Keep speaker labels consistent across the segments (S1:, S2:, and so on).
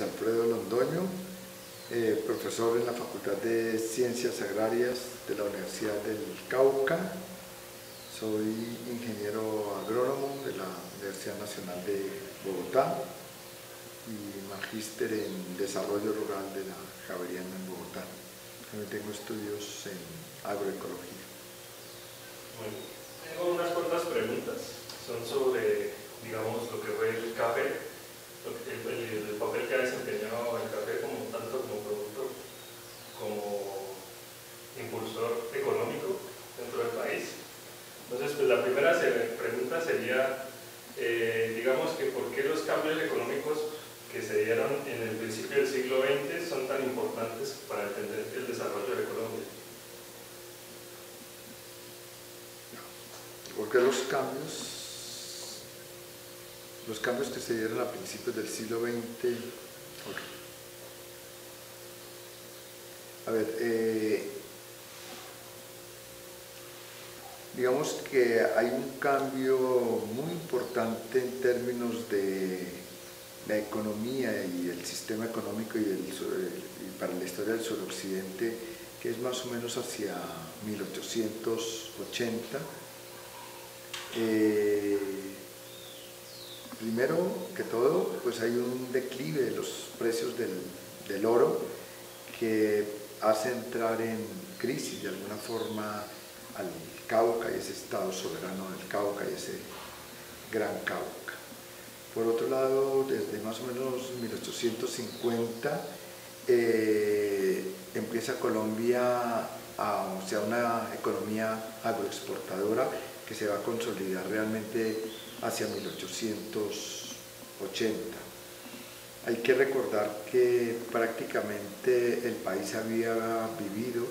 S1: Luis Alfredo Londoño, profesor en la Facultad de Ciencias Agrarias de la Universidad del Cauca. Soy ingeniero agrónomo de la Universidad Nacional de Bogotá y magíster en desarrollo rural de la Javeriana en Bogotá. También tengo estudios en agroecología.
S2: Bueno, tengo unas cuantas preguntas. Son sobre, digamos, lo que fue el café, el papel que ha desempeñado el café tanto como producto como impulsor económico dentro del país. Entonces, pues la primera pregunta sería, digamos que por qué los cambios económicos que se dieron en el principio del siglo XX son tan importantes para entender el desarrollo de Colombia.
S1: Porque los cambios que se dieron a principios del siglo XX, digamos que hay un cambio muy importante en términos de la economía y el sistema económico y para la historia del suroccidente, que es más o menos hacia 1880. Primero que todo, pues hay un declive de los precios del oro que hace entrar en crisis de alguna forma al Cauca y ese estado soberano del Cauca y ese gran Cauca. Por otro lado, desde más o menos 1850 empieza Colombia o sea, una economía agroexportadora que se va a consolidar realmente hacia 1880. Hay que recordar que prácticamente el país había vivido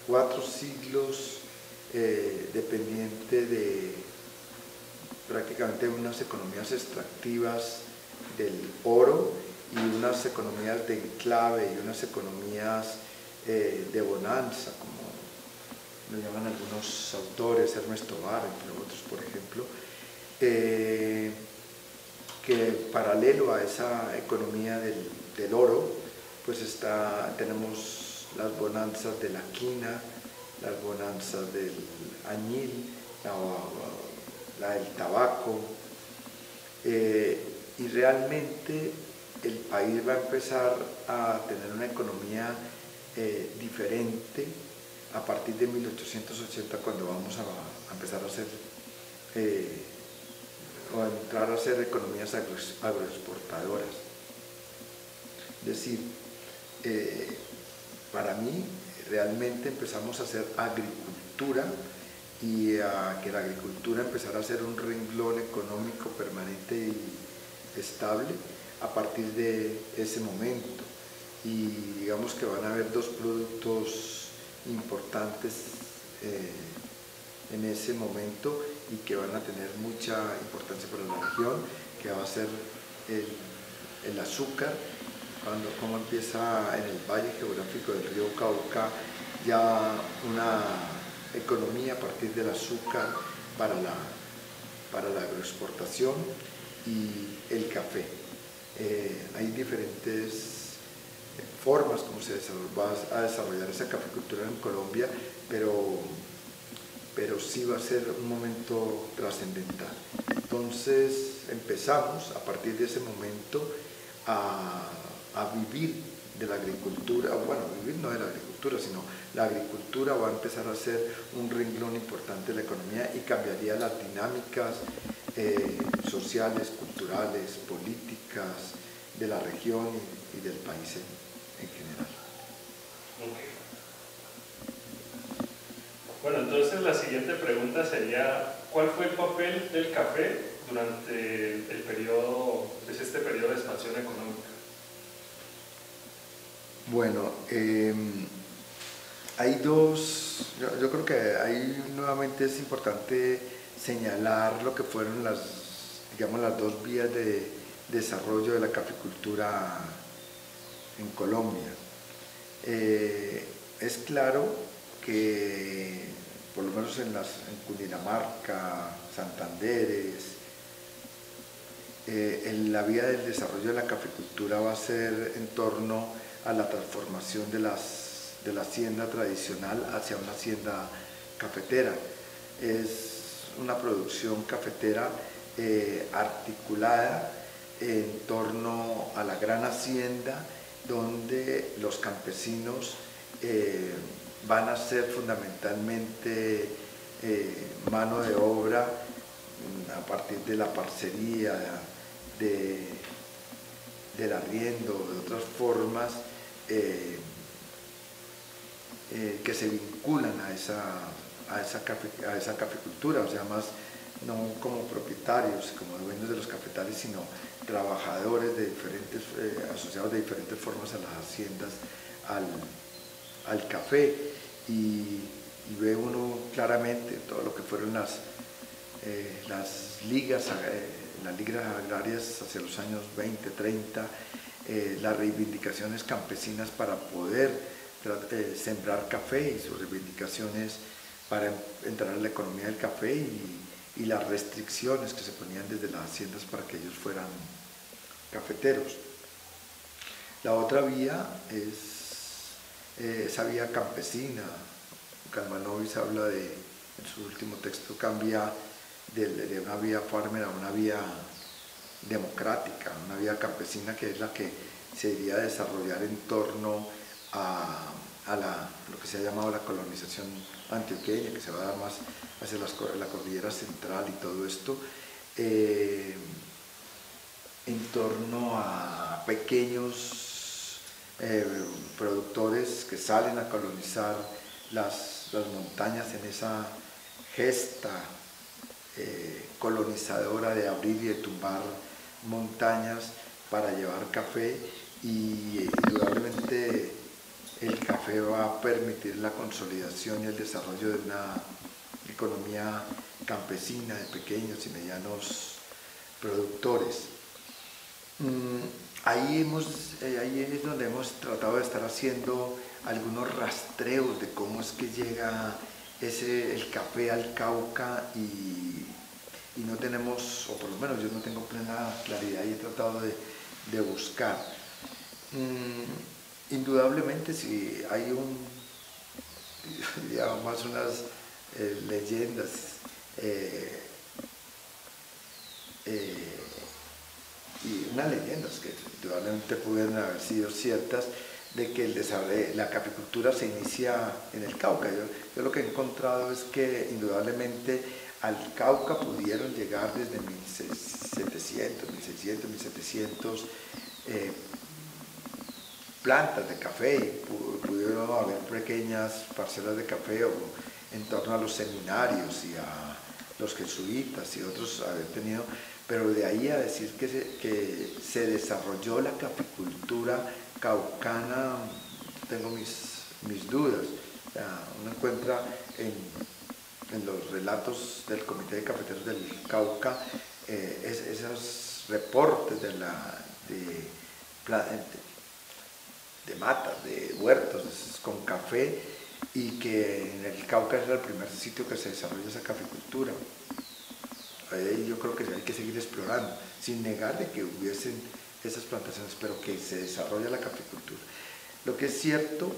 S1: 4 siglos dependiente de prácticamente unas economías extractivas del oro y unas economías de enclave y unas economías de bonanza, como lo llaman algunos autores, Ernesto Tovar, entre otros, por ejemplo, que paralelo a esa economía del oro, pues tenemos las bonanzas de la quina, las bonanzas del añil, la del tabaco, y realmente el país va a empezar a tener una economía diferente a partir de 1880, cuando vamos a empezar a hacer o a entrar a hacer economías agroexportadoras. Es decir, para mí realmente empezamos a hacer agricultura y a que la agricultura empezara a ser un renglón económico permanente y estable a partir de ese momento. Y digamos que van a haber 2 productos importantes en ese momento y que van a tener mucha importancia para la región, que va a ser el azúcar, como empieza en el valle geográfico del río Cauca ya una economía a partir del azúcar para la agroexportación, y el café. Hay diferentes formas como se va a desarrollar esa caficultura en Colombia, pero sí va a ser un momento trascendental. Entonces empezamos a partir de ese momento a vivir de la agricultura, bueno, vivir no de la agricultura, sino la agricultura va a empezar a ser un renglón importante de la economía y cambiaría las dinámicas sociales, culturales, políticas de la región y del país en general.
S2: Okay. Bueno, entonces la siguiente pregunta sería, ¿cuál fue el papel del café durante el periodo, este periodo de expansión económica?
S1: Bueno, hay dos, yo creo que ahí nuevamente es importante señalar lo que fueron las 2 vías de desarrollo de la caficultura en Colombia. Es claro que por lo menos en Cundinamarca, Santanderes, la vía del desarrollo de la caficultura va a ser en torno a la transformación de la hacienda tradicional hacia una hacienda cafetera. Es una producción cafetera articulada en torno a la gran hacienda, donde los campesinos van a ser fundamentalmente mano de obra a partir de la parcería, del arriendo, de otras formas que se vinculan a esa caficultura, o sea, más no como propietarios, como dueños de los cafetales, sino trabajadores de diferentes, asociados de diferentes formas a las haciendas, al café, y ve uno claramente todo lo que fueron las ligas agrarias hacia los años 20, 30, las reivindicaciones campesinas para poder sembrar café y sus reivindicaciones para entrar en la economía del café y las restricciones que se ponían desde las haciendas para que ellos fueran cafeteros. La otra vía es esa vía campesina. Kalmanovic habla en su último texto, cambia de una vía farmer a una vía democrática, una vía campesina, que es la que se iría a desarrollar en torno a lo que se ha llamado la colonización antioqueña, que se va a dar más hacia la cordillera central y todo esto, en torno a pequeños productores que salen a colonizar las montañas en esa gesta colonizadora de abrir y de tumbar montañas para llevar café, y indudablemente el café va a permitir la consolidación y el desarrollo de una economía campesina de pequeños y medianos productores. Ahí es donde hemos tratado de estar haciendo algunos rastreos de cómo es que llega el café al Cauca, y no tenemos, o por lo menos yo no tengo plena claridad, y he tratado de buscar. Indudablemente, si hay digamos, unas leyendas y unas leyendas que indudablemente pudieron haber sido ciertas, de que la caficultura se inicia en el Cauca. Yo lo que he encontrado es que indudablemente al Cauca pudieron llegar desde 1700, 1600, 1700 plantas de café, y pudieron haber pequeñas parcelas de café en torno a los seminarios y a los jesuitas y otros haber tenido, pero de ahí a decir que se desarrolló la caficultura caucana, tengo mis dudas. O sea, uno encuentra en los relatos del Comité de Cafeteros del Cauca esos reportes de matas, de huertos con café, y que en el Cauca era el primer sitio que se desarrolla esa caficultura. Yo creo que hay que seguir explorando, sin negar de que hubiesen esas plantaciones, pero que se desarrolla la caficultura. Lo que es cierto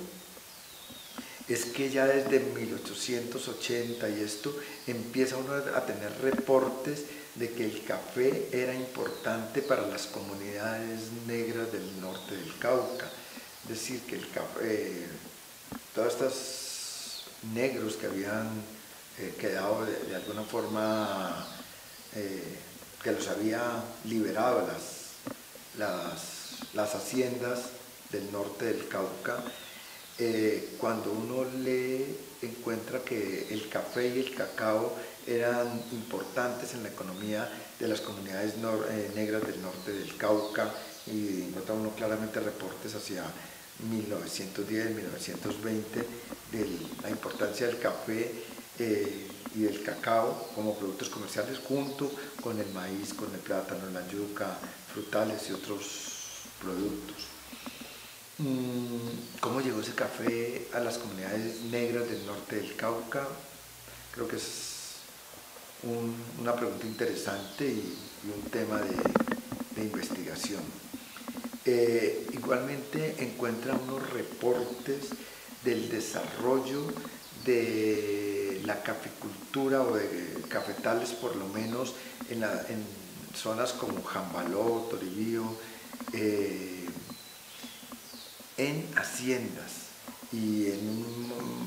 S1: es que ya desde 1880 y esto empieza uno a tener reportes de que el café era importante para las comunidades negras del norte del Cauca. Es decir, que el café, todos estos negros que habían quedado de alguna forma, que los había liberado las haciendas del norte del Cauca, cuando uno lee, encuentra que el café y el cacao eran importantes en la economía de las comunidades negras del norte del Cauca, y nota uno claramente reportes hacia 1910, 1920 de la importancia del café y del cacao como productos comerciales, junto con el maíz, con el plátano, la yuca, frutales y otros productos. ¿Cómo llegó ese café a las comunidades negras del norte del Cauca? Creo que es una pregunta interesante y un tema investigación. Igualmente encuentra unos reportes del desarrollo de la caficultura o de cafetales, por lo menos en zonas como Jambaló, Toribío, en haciendas y en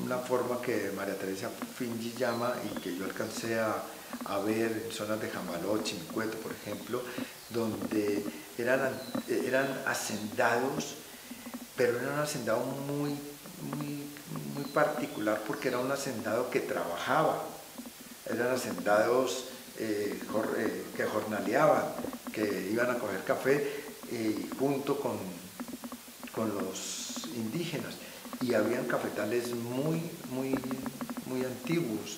S1: una forma que María Teresa Fingi llama y que yo alcancé a ver en zonas de Jambaló, Chimicueto, por ejemplo, donde eran hacendados, pero era un hacendado muy particular porque era un hacendado que trabajaba, eran hacendados que jornaleaban, que iban a coger café junto con los indígenas, y habían cafetales muy antiguos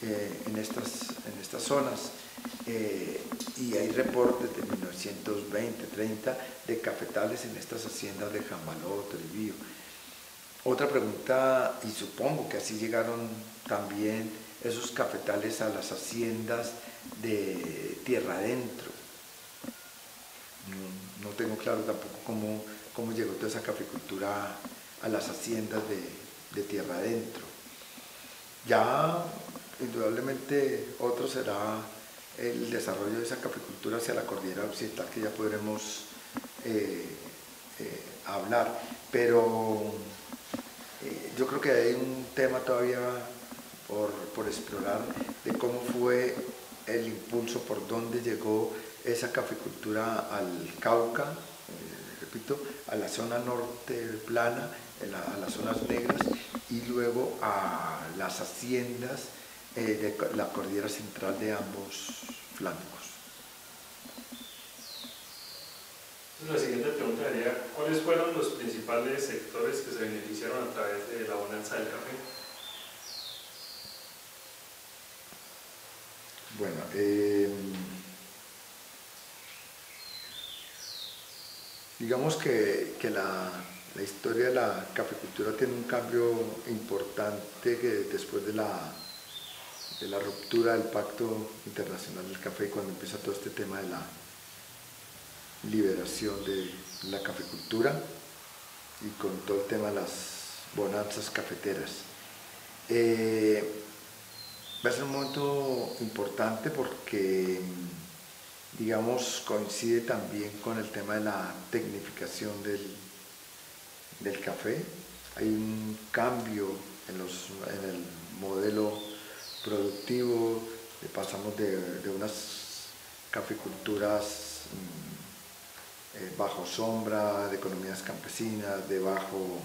S1: en estas zonas, y hay reportes de 1920, 30 de cafetales en estas haciendas de Jambaló, Toribío. Otra pregunta, y supongo que así llegaron también esos cafetales a las haciendas de tierra adentro. No tengo claro tampoco cómo llegó toda esa caficultura a las haciendas de tierra adentro. Ya indudablemente otro será el desarrollo de esa caficultura hacia la cordillera occidental, que ya podremos hablar, pero yo creo que hay un tema todavía por explorar de cómo fue el impulso, por dónde llegó esa caficultura al Cauca, repito, a la zona norte plana, a las zonas negras, y luego a las haciendas de la cordillera central de ambos flancos.
S2: La siguiente pregunta sería, ¿cuáles fueron los principales sectores que se beneficiaron a través de la bonanza del café?
S1: Bueno, digamos que la historia de la caficultura tiene un cambio importante que después de la ruptura del Pacto Internacional del Café, cuando empieza todo este tema de la liberación de la caficultura y con todo el tema de las bonanzas cafeteras. Va a ser un momento importante porque, digamos, coincide también con el tema de la tecnificación del café. Hay un cambio en el modelo productivo, pasamos de unas caficulturas bajo sombra, de economías campesinas, de bajo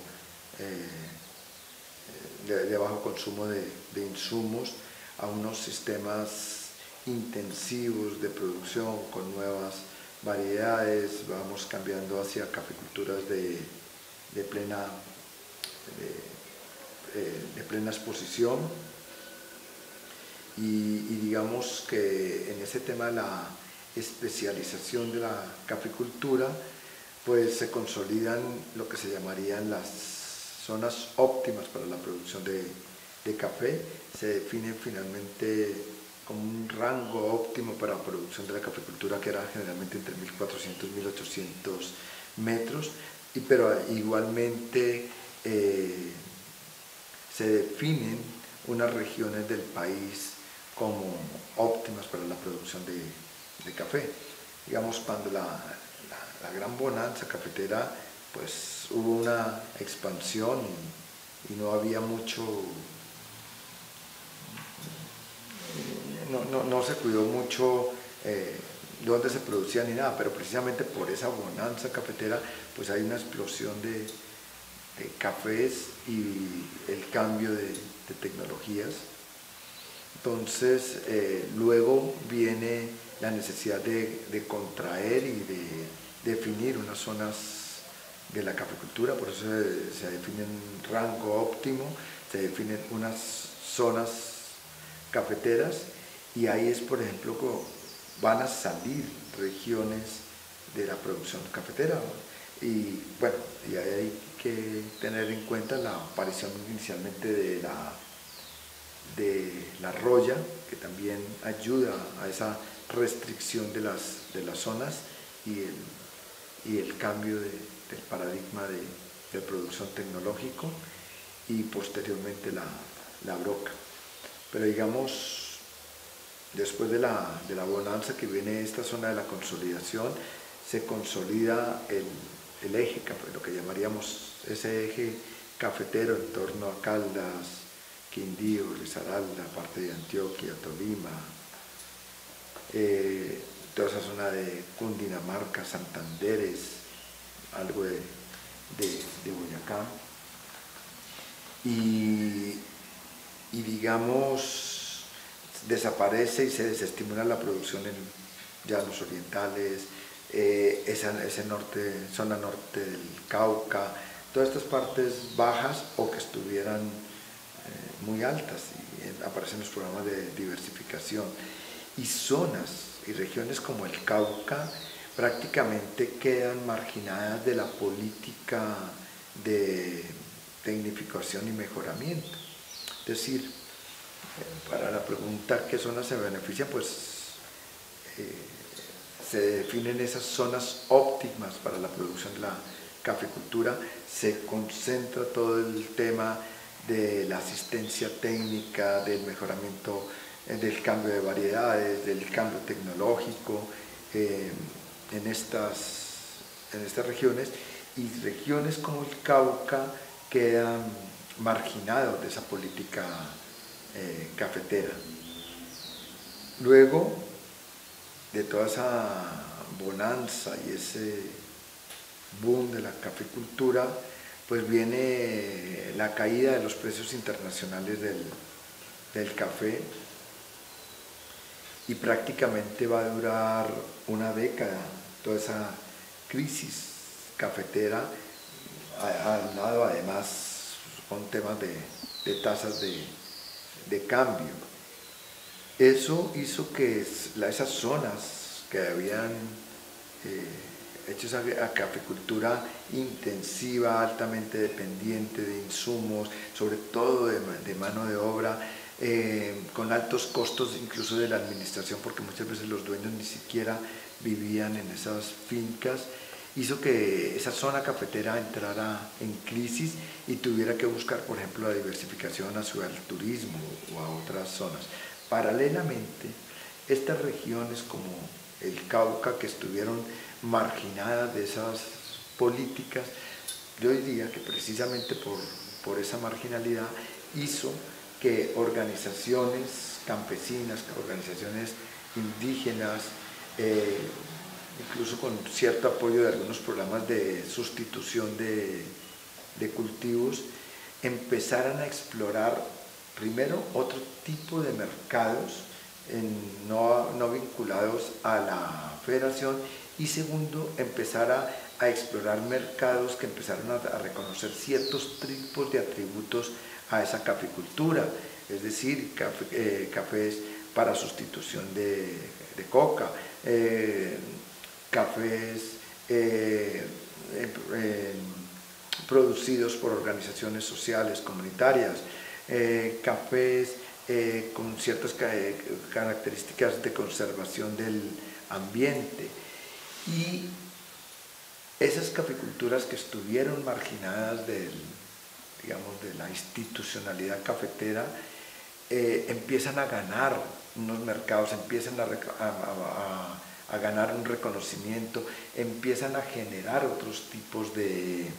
S1: consumo de insumos, a unos sistemas intensivos de producción con nuevas variedades. Vamos cambiando hacia caficulturas de plena exposición, y digamos que en ese tema de la especialización de la caficultura, pues se consolidan lo que se llamarían las zonas óptimas para la producción de café. Se define finalmente como un rango óptimo para la producción de la caficultura, que era generalmente entre 1400 y 1800 metros, pero igualmente se definen unas regiones del país como óptimas para la producción de café. Digamos, cuando la gran bonanza cafetera, pues hubo una expansión y no había mucho, no se cuidó mucho dónde se producía ni nada, pero precisamente por esa bonanza cafetera pues hay una explosión de cafés y el cambio de tecnologías. Entonces luego viene la necesidad de contraer y de definir unas zonas de la caficultura, por eso se define un rango óptimo, se definen unas zonas cafeteras, y ahí es, por ejemplo, van a salir regiones de la producción cafetera. Y bueno, y hay que tener en cuenta la aparición inicialmente de la roya, que también ayuda a esa restricción de las zonas, y el cambio del paradigma de producción tecnológico y posteriormente la broca. Pero digamos, después de la bonanza que viene esta zona de la consolidación, se consolida el eje, lo que llamaríamos ese eje cafetero en torno a Caldas, Quindío, Risaralda, parte de Antioquia, Tolima, toda esa zona de Cundinamarca, Santanderes, algo de Boyacá, y digamos desaparece y se desestimula la producción en llanos orientales, ese norte, zona norte del Cauca, todas estas partes bajas o que estuvieran muy altas, y aparecen los programas de diversificación, y zonas y regiones como el Cauca prácticamente quedan marginadas de la política de tecnificación y mejoramiento. Es decir, para la pregunta ¿qué zonas se benefician? Pues se definen esas zonas óptimas para la producción de la caficultura, se concentra todo el tema de la asistencia técnica, del mejoramiento, del cambio de variedades, del cambio tecnológico en estas regiones, y regiones como el Cauca quedan marginados de esa política cafetera. Luego de toda esa bonanza y ese boom de la caficultura, pues viene la caída de los precios internacionales del café, y prácticamente va a durar una década toda esa crisis cafetera, al lado además con temas de tasas de cambio. Eso hizo que esas zonas que habían hecho esa caficultura intensiva, altamente dependiente de insumos, sobre todo de mano de obra, con altos costos incluso de la administración, porque muchas veces los dueños ni siquiera vivían en esas fincas, hizo que esa zona cafetera entrara en crisis y tuviera que buscar, por ejemplo, la diversificación hacia el turismo o a otras zonas. Paralelamente, estas regiones como el Cauca, que estuvieron marginadas de esas políticas, yo diría que precisamente por esa marginalidad hizo que organizaciones campesinas, organizaciones indígenas, incluso con cierto apoyo de algunos programas de sustitución de cultivos, empezaran a explorar primero otro tipo de mercados no vinculados a la federación, y segundo, empezar a explorar mercados que empezaron a reconocer ciertos tipos de atributos a esa caficultura, es decir, cafés para sustitución de coca, cafés producidos por organizaciones sociales, comunitarias, cafés con ciertas características de conservación del ambiente. Y esas caficulturas que estuvieron marginadas de la institucionalidad cafetera, empiezan a ganar unos mercados, empiezan a ganar un reconocimiento, empiezan a generar otros tipos de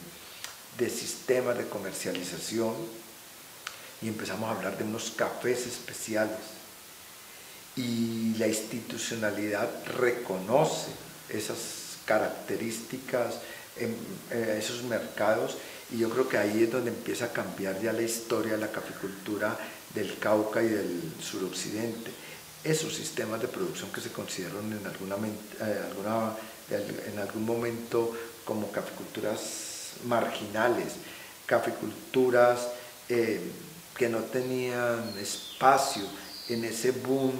S1: sistemas de comercialización, y empezamos a hablar de unos cafés especiales, y la institucionalidad reconoce esas características en esos mercados, y yo creo que ahí es donde empieza a cambiar ya la historia de la caficultura del Cauca y del suroccidente. Esos sistemas de producción que se consideraron en algún momento como caficulturas marginales, caficulturas que no tenían espacio en ese boom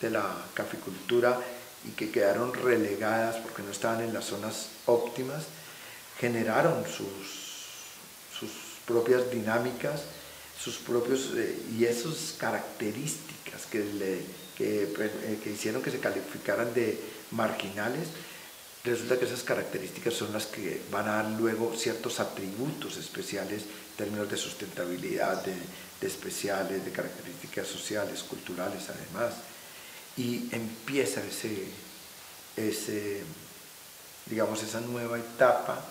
S1: de la caficultura y que quedaron relegadas porque no estaban en las zonas óptimas, generaron sus propias dinámicas, y esas características que hicieron que se calificaran de marginales, resulta que esas características son las que van a dar luego ciertos atributos especiales en términos de sustentabilidad, de especiales, de características sociales, culturales además, y empieza digamos, esa nueva etapa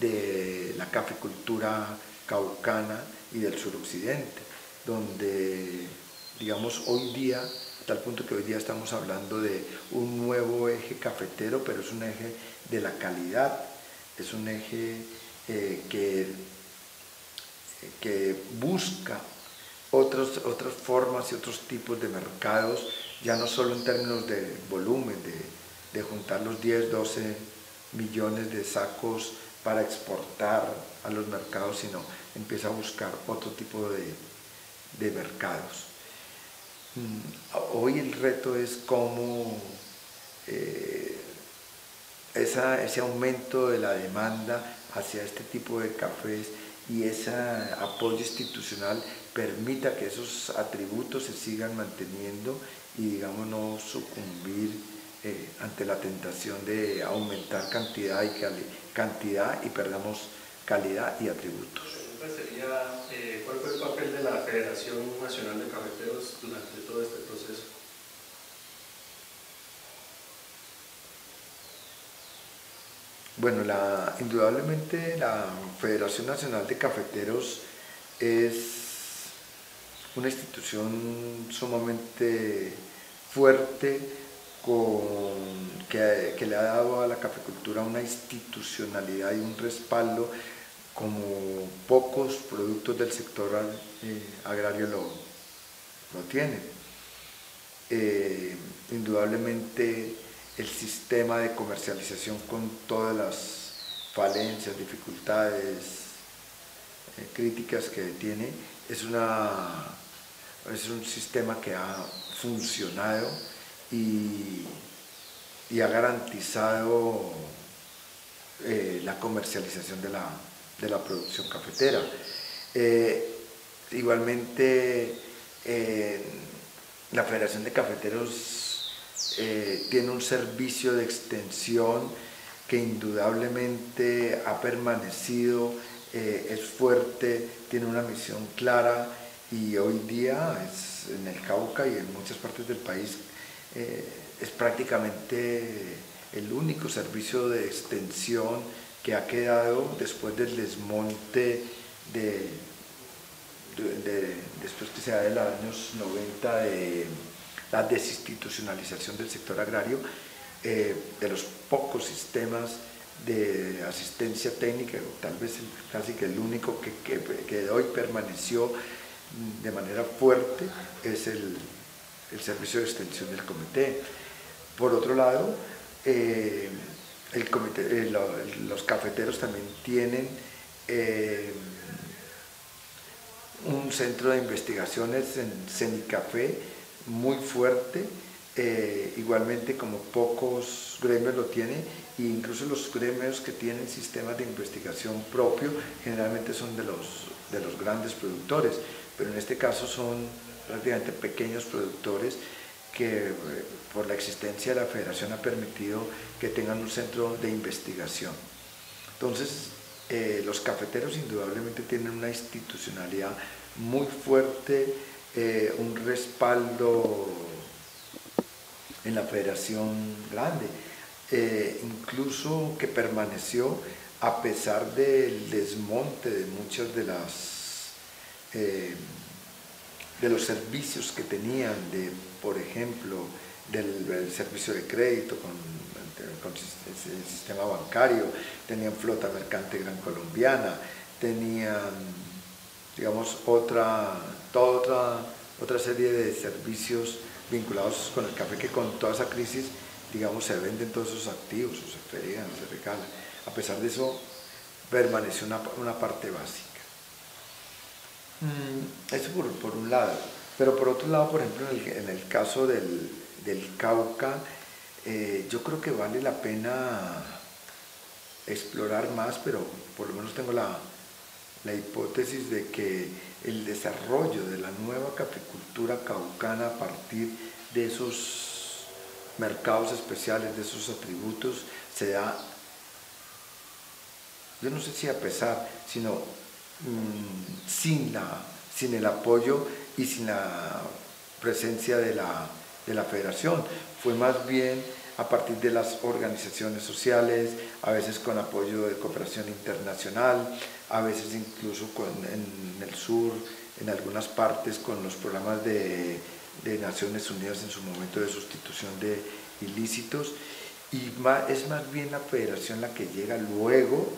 S1: de la caficultura caucana y del suroccidente, donde, digamos, hoy día, a tal punto que hoy día estamos hablando de un nuevo eje cafetero, pero es un eje de la calidad, es un eje que busca otras formas y otros tipos de mercados, ya no solo en términos de volumen, de juntar los 10, 12 millones de sacos para exportar a los mercados, sino empieza a buscar otro tipo de mercados. Hoy el reto es cómo ese aumento de la demanda hacia este tipo de cafés y ese apoyo institucional permita que esos atributos se sigan manteniendo y, digamos, no sucumbir ante la tentación de aumentar cantidad y perdamos calidad y atributos.
S2: La pregunta sería, ¿cuál fue el papel de la Federación Nacional de Cafeteros durante todo este proceso?
S1: Bueno, indudablemente la Federación Nacional de Cafeteros es una institución sumamente fuerte que le ha dado a la caficultura una institucionalidad y un respaldo como pocos productos del sector agrario lo tienen. Indudablemente el sistema de comercialización con todas las falencias, dificultades, críticas que tiene, es un sistema que ha funcionado y ha garantizado la comercialización de la producción cafetera. Igualmente, la Federación de Cafeteros tiene un servicio de extensión que indudablemente ha permanecido, es fuerte, tiene una misión clara y hoy día en el Cauca y en muchas partes del país es prácticamente el único servicio de extensión que ha quedado después del desmonte después que se da de los años 90 de la desinstitucionalización del sector agrario, de los pocos sistemas de asistencia técnica, tal vez casi que el único que hoy permaneció de manera fuerte es el servicio de extensión del comité. Por otro lado, los cafeteros también tienen un centro de investigaciones en Cenicafé muy fuerte, igualmente como pocos gremios lo tienen, e incluso los gremios que tienen sistemas de investigación propio generalmente son de los grandes productores, pero en este caso son prácticamente pequeños productores que por la existencia de la federación ha permitido que tengan un centro de investigación. Entonces, los cafeteros indudablemente tienen una institucionalidad muy fuerte, un respaldo en la federación grande, incluso que permaneció a pesar del desmonte de muchos de los servicios que tenían, por ejemplo, del servicio de crédito con el sistema bancario, tenían flota mercante gran colombiana, tenían, digamos, otra serie de servicios vinculados con el café que con toda esa crisis, digamos, se venden todos esos activos, o se fregan, se regalan. A pesar de eso, permaneció una parte básica. Eso por un lado, pero por otro lado, por ejemplo, en el caso del Cauca, yo creo que vale la pena explorar más, pero por lo menos tengo la hipótesis de que el desarrollo de la nueva caficultura caucana a partir de esos mercados especiales de esos atributos se da, yo no sé si a pesar, sino sin el apoyo y sin la presencia de la federación. Fue más bien a partir de las organizaciones sociales, a veces con apoyo de cooperación internacional, a veces incluso en el sur, en algunas partes con los programas de Naciones Unidas en su momento de sustitución de ilícitos, y es más bien la federación la que llega luego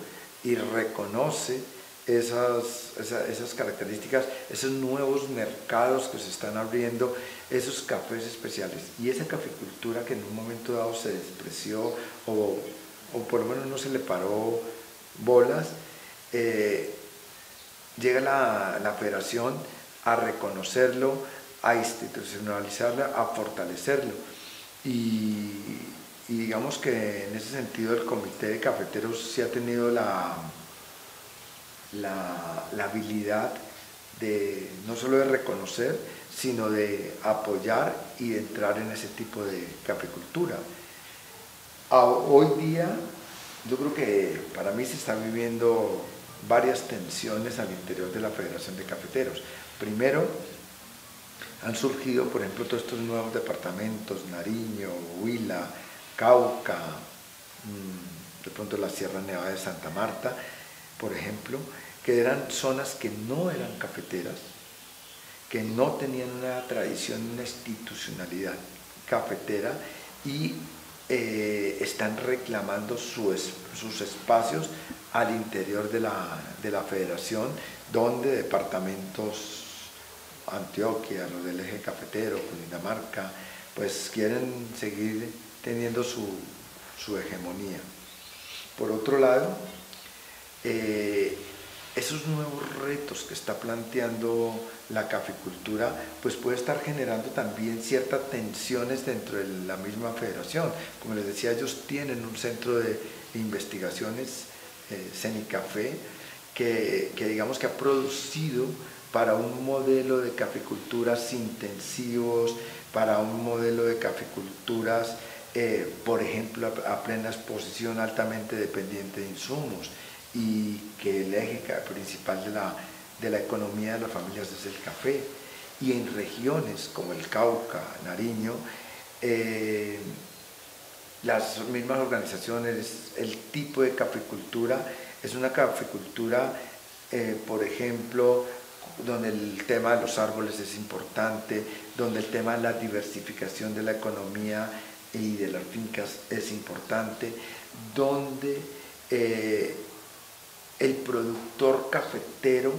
S1: y reconoce esas características, esos nuevos mercados que se están abriendo, esos cafés especiales y esa caficultura que en un momento dado se despreció o por lo menos no se le paró bolas. Llega la federación a reconocerlo, a institucionalizarlo, a fortalecerlo, y digamos que en ese sentido el Comité de Cafeteros sí ha tenido la habilidad de no solo de reconocer, sino de apoyar y de entrar en ese tipo de caficultura. Hoy día yo creo que para mí se están viviendo varias tensiones al interior de la Federación de Cafeteros. Primero, han surgido, por ejemplo, todos estos nuevos departamentos, Nariño, Huila, Cauca, de pronto la Sierra Nevada de Santa Marta, por ejemplo, que eran zonas que no eran cafeteras, que no tenían una tradición, una institucionalidad cafetera, y están reclamando sus espacios al interior de la federación, donde departamentos, Antioquia, los del eje cafetero, Cundinamarca, pues quieren seguir teniendo su hegemonía. Por otro lado, esos nuevos retos que está planteando la caficultura, pues puede estar generando también ciertas tensiones dentro de la misma federación. Como les decía, ellos tienen un centro de investigaciones, CENICAFE, que digamos que ha producido para un modelo de caficulturas intensivos, para un modelo de caficulturas, por ejemplo, a plena exposición, altamente dependiente de insumos, y que el eje principal de la economía de las familias es el café. Y en regiones como el Cauca, Nariño, las mismas organizaciones, el tipo de caficultura es una caficultura, por ejemplo, donde el tema de los árboles es importante, donde el tema de la diversificación de la economía y de las fincas es importante, donde el productor cafetero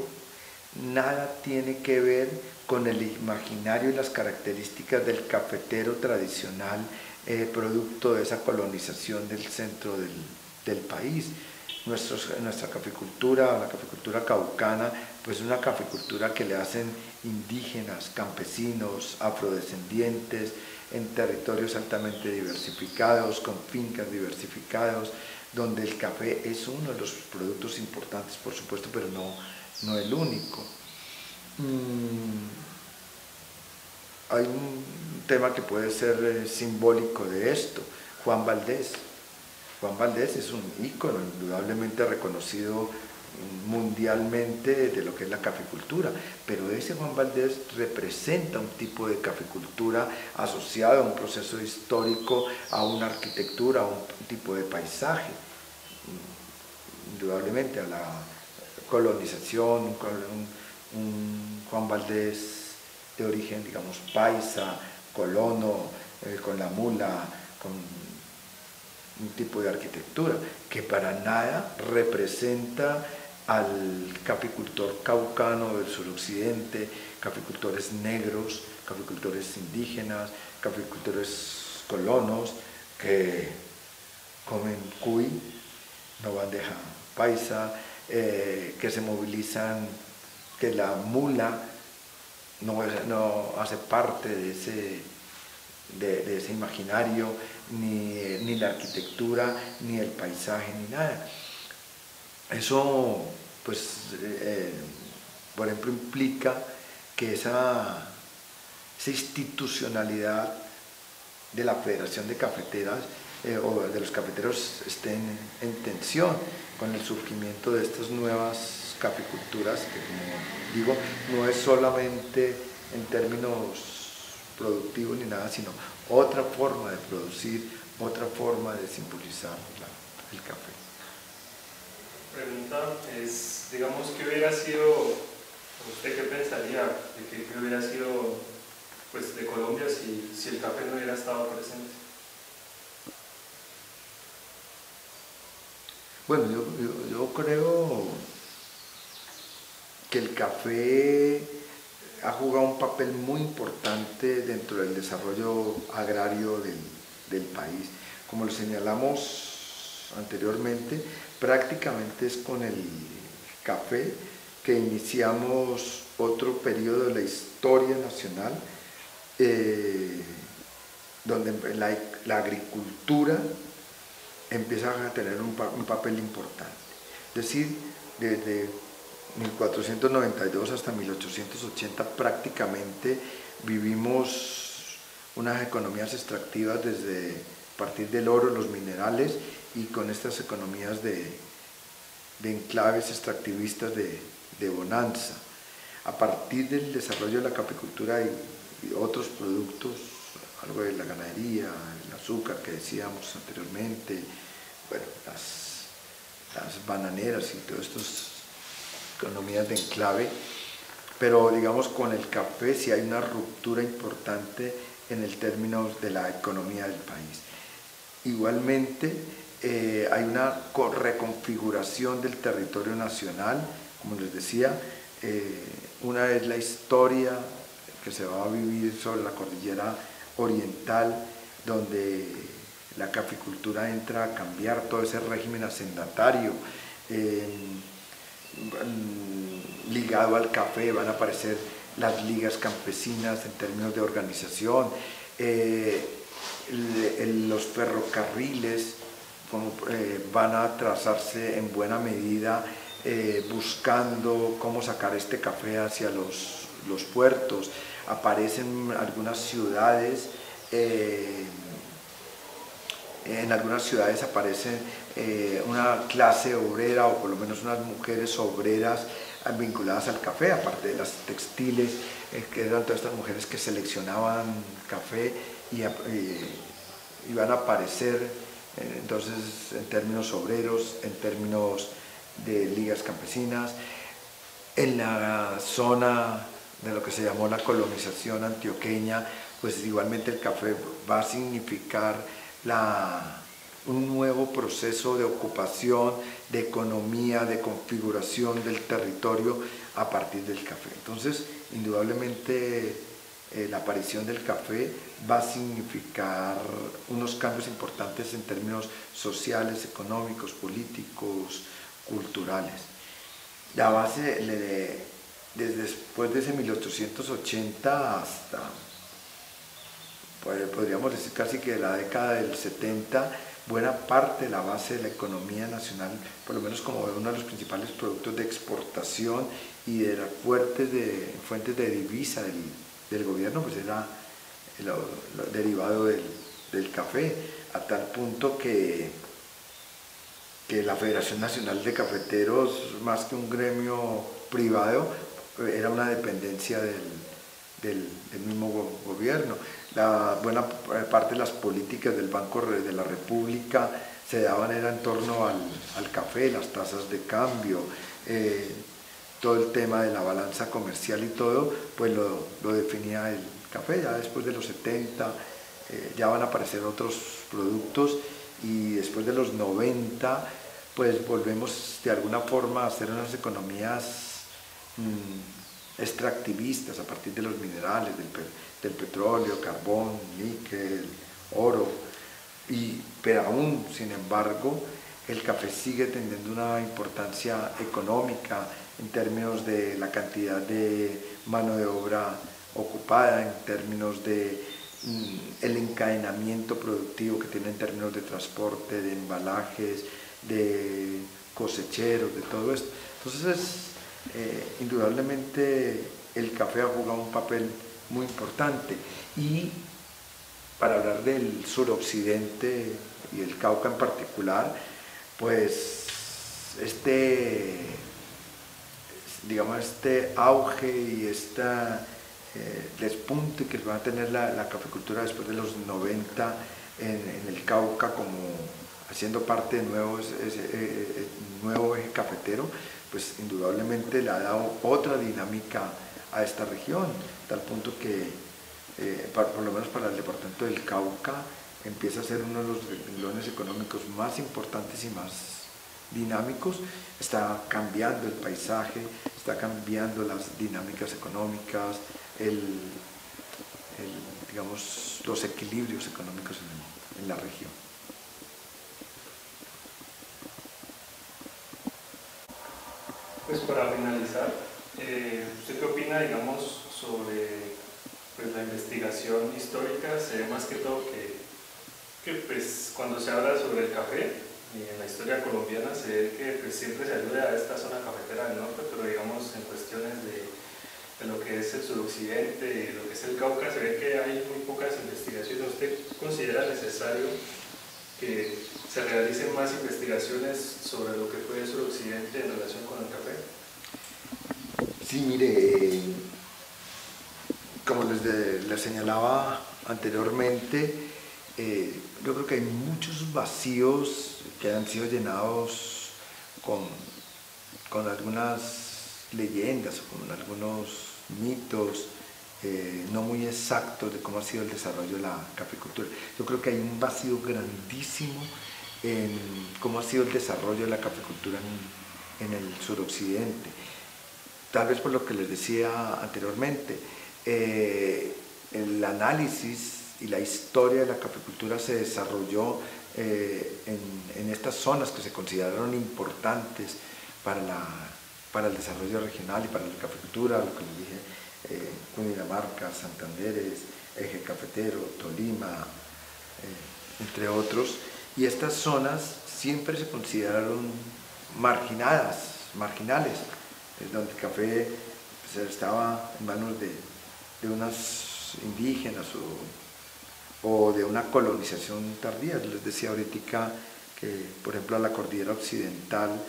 S1: nada tiene que ver con el imaginario y las características del cafetero tradicional, producto de esa colonización del centro del país. Nuestra caficultura, la caficultura caucana, pues es una caficultura que le hacen indígenas, campesinos, afrodescendientes, en territorios altamente diversificados, con fincas diversificados, donde el café es uno de los productos importantes, por supuesto, pero no el único. Hay un tema que puede ser simbólico de esto: Juan Valdés. Juan Valdés es un ícono indudablemente reconocido mundialmente de lo que es la caficultura, pero ese Juan Valdés representa un tipo de caficultura asociado a un proceso histórico, a una arquitectura, a un tipo de paisaje, indudablemente a la colonización, un Juan Valdés de origen, digamos, paisa, colono, con la mula, con un tipo de arquitectura que para nada representa al caficultor caucano del suroccidente, caficultores negros, caficultores indígenas, caficultores colonos que comen cuy, no bandeja paisa, que se movilizan, que la mula no hace parte de ese imaginario, ni la arquitectura, ni el paisaje, ni nada. Eso, pues, por ejemplo, implica que esa institucionalidad de la Federación de Cafeteras o de los cafeteros estén en tensión con el surgimiento de estas nuevas caficulturas, que como digo, no es solamente en términos productivos ni nada, sino otra forma de producir, otra forma de simbolizar el café.
S2: Pregunta es, digamos, ¿qué hubiera sido, usted qué pensaría de qué hubiera sido pues, de Colombia si el café no hubiera estado presente?
S1: Bueno, yo creo que el café ha jugado un papel muy importante dentro del desarrollo agrario del país. Como lo señalamos anteriormente, prácticamente es con el café que iniciamos otro periodo de la historia nacional, donde la agricultura empieza a tener un papel importante. Es decir, desde 1492 hasta 1880 prácticamente vivimos unas economías extractivas desde partir del oro, los minerales, y con estas economías de enclaves extractivistas de bonanza. A partir del desarrollo de la caficultura y otros productos, algo de la ganadería, el azúcar que decíamos anteriormente, bueno, las bananeras y todas estas economías de enclave, pero digamos con el café sí hay una ruptura importante en el término de la economía del país. Igualmente hay una reconfiguración del territorio nacional, como les decía, una es la historia que se va a vivir sobre la cordillera oriental, donde la caficultura entra a cambiar todo ese régimen hacendatario. Ligado al café van a aparecer las ligas campesinas en términos de organización, los ferrocarriles van a trazarse en buena medida buscando cómo sacar este café hacia los puertos. Aparecen algunas ciudades, en algunas ciudades aparece una clase obrera, o por lo menos unas mujeres obreras vinculadas al café, aparte de las textiles, que eran todas estas mujeres que seleccionaban café y van a aparecer entonces en términos obreros, en términos de ligas campesinas. En la zona de lo que se llamó la colonización antioqueña, pues igualmente el café va a significar un nuevo proceso de ocupación, de economía, de configuración del territorio a partir del café. Entonces, indudablemente, la aparición del café va a significar unos cambios importantes en términos sociales, económicos, políticos, culturales. La base, desde después de ese 1880 hasta, podríamos decir casi que de la década del 70, buena parte de la base de la economía nacional, por lo menos como uno de los principales productos de exportación y de las fuentes de divisa del gobierno, pues era lo derivado del café, a tal punto que la Federación Nacional de Cafeteros, más que un gremio privado, era una dependencia del mismo gobierno. La buena parte de las políticas del Banco de la República se daban en torno al café, las tasas de cambio, todo el tema de la balanza comercial y todo, pues lo definía el café. Ya después de los 70 ya van a aparecer otros productos, y después de los 90 pues volvemos de alguna forma a hacer unas economías extractivistas a partir de los minerales, del petróleo, carbón, níquel, oro, pero aún, sin embargo, el café sigue teniendo una importancia económica en términos de la cantidad de mano de obra ocupada, en términos de el encadenamiento productivo que tiene en términos de transporte, de embalajes, de cosecheros, de todo esto. Entonces, indudablemente el café ha jugado un papel muy importante, y para hablar del suroccidente y el Cauca en particular, pues digamos, este auge y despunte que va a tener la cafecultura después de los 90 en el Cauca, como haciendo parte de nuevo eje cafetero, pues indudablemente le ha dado otra dinámica a esta región, tal punto que por lo menos para el departamento del Cauca empieza a ser uno de los renglones económicos más importantes y más dinámicos. Está cambiando el paisaje, está cambiando las dinámicas económicas, digamos, los equilibrios económicos en la región.
S2: Pues para finalizar, ¿usted qué opina, digamos, sobre pues, la investigación histórica? Se ve más que todo que pues, cuando se habla sobre el café, y en la historia colombiana se ve que pues, siempre se alude a esta zona cafetera del norte, pero digamos en cuestiones de lo que es el suroccidente y lo que es el Cauca, se ve que hay muy pocas investigaciones. ¿Usted considera necesario que se realicen más investigaciones sobre lo que fue el suroccidente en relación con el café?
S1: Sí, mire, como les señalaba anteriormente, yo creo que hay muchos vacíos que han sido llenados con algunas leyendas o con algunos mitos no muy exactos de cómo ha sido el desarrollo de la caficultura. Yo creo que hay un vacío grandísimo en cómo ha sido el desarrollo de la caficultura en el suroccidente. Tal vez por lo que les decía anteriormente, el análisis y la historia de la caficultura se desarrolló en estas zonas que se consideraron importantes para el desarrollo regional y para la caficultura, lo que les dije, Cundinamarca, Santanderes, Eje Cafetero, Tolima, entre otros, y estas zonas siempre se consideraron marginales, donde el café pues, estaba en manos de unos indígenas o de una colonización tardía. Les decía ahorita que, por ejemplo, a la cordillera occidental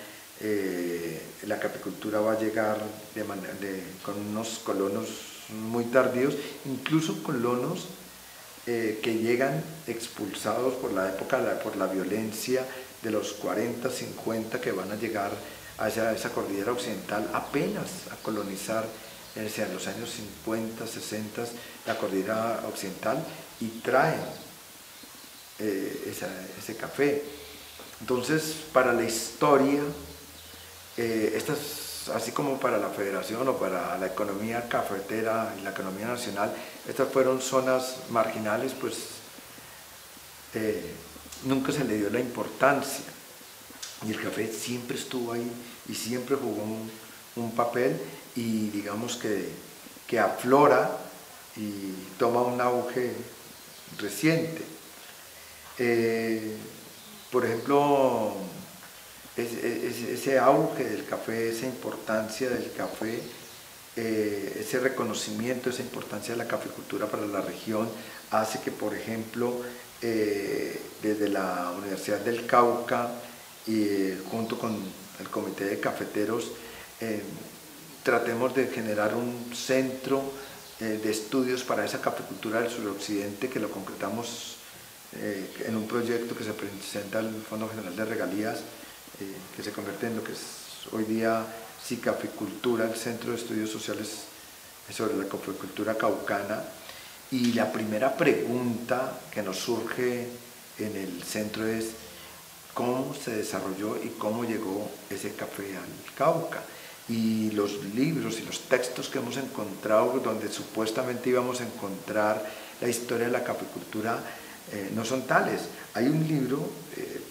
S1: la caficultura va a llegar con unos colonos muy tardíos, incluso colonos que llegan expulsados por la violencia de los 40, 50, que van a llegar a esa cordillera occidental apenas a colonizar en los años 50, 60 la cordillera occidental y traen ese café. Entonces, para la historia, así como para la federación o para la economía cafetera y la economía nacional, estas fueron zonas marginales, pues nunca se le dio la importancia. Y el café siempre estuvo ahí y siempre jugó un papel y digamos que aflora y toma un auge reciente. Por ejemplo, ese auge del café, esa importancia del café, ese reconocimiento, esa importancia de la caficultura para la región, hace que, por ejemplo, desde la Universidad del Cauca y junto con el Comité de Cafeteros, tratemos de generar un centro de estudios para esa caficultura del suroccidente, que lo concretamos en un proyecto que se presenta al Fondo General de Regalías, que se convierte en lo que es hoy día Cicaficultura, el Centro de Estudios Sociales sobre la Caficultura Caucana. Y la primera pregunta que nos surge en el centro es cómo se desarrolló y cómo llegó ese café al Cauca. Y los libros y los textos que hemos encontrado, donde supuestamente íbamos a encontrar la historia de la caficultura, no son tales. Hay un libro,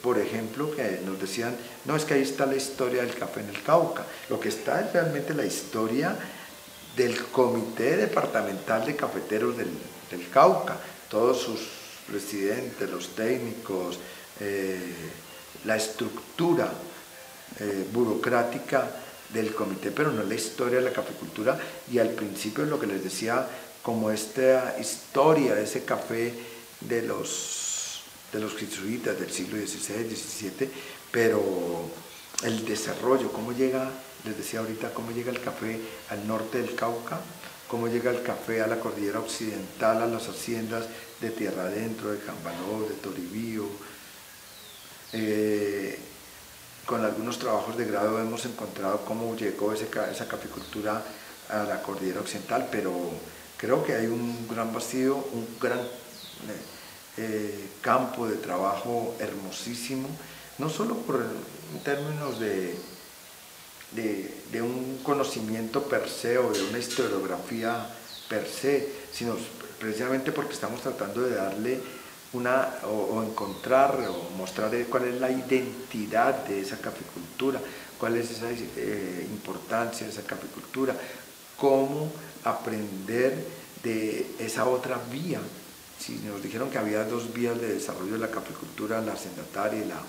S1: por ejemplo, que nos decían, no, es que ahí está la historia del café en el Cauca. Lo que está es realmente la historia del Comité Departamental de Cafeteros del Cauca, todos sus presidentes, los técnicos, la estructura burocrática del comité, pero no la historia de la caficultura. Y al principio, lo que les decía, como esta historia de ese café de los jesuitas del siglo XVI, XVII, pero el desarrollo, cómo llega, les decía ahorita, cómo llega el café al norte del Cauca, cómo llega el café a la cordillera occidental, a las haciendas de Tierra Adentro, de Cambaló, de Toribío. Con algunos trabajos de grado hemos encontrado cómo llegó esa caficultura a la cordillera occidental, pero creo que hay un gran vacío, un gran campo de trabajo hermosísimo, no solo en términos de un conocimiento per se o de una historiografía per se, sino precisamente porque estamos tratando de darle o encontrar o mostrar cuál es la identidad de esa caficultura, cuál es esa importancia de esa caficultura, cómo aprender de esa otra vía. Si nos dijeron que había dos vías de desarrollo de la caficultura, la hacendataria y la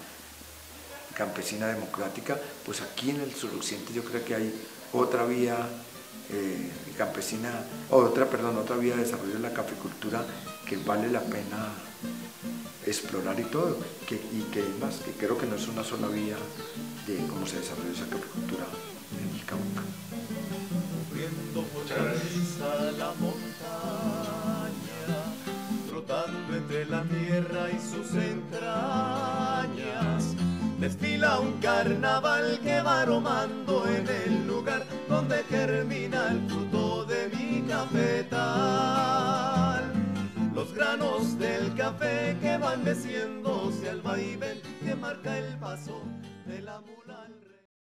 S1: campesina democrática, pues aquí en el suroccidente yo creo que hay otra vía otra vía de desarrollo de la caficultura que vale la pena explorar y todo, y que más, que creo que no es una sola vía de cómo se desarrolla esa caficultura en el Cauca.
S2: Muchas gracias.
S3: La montaña, trotando entre la tierra y sus entrañas, desfila un carnaval que va aromando en el lugar donde germina el fruto de mi cafetal. Los granos del café que van meciéndose al vaivén que marca el paso de la mula al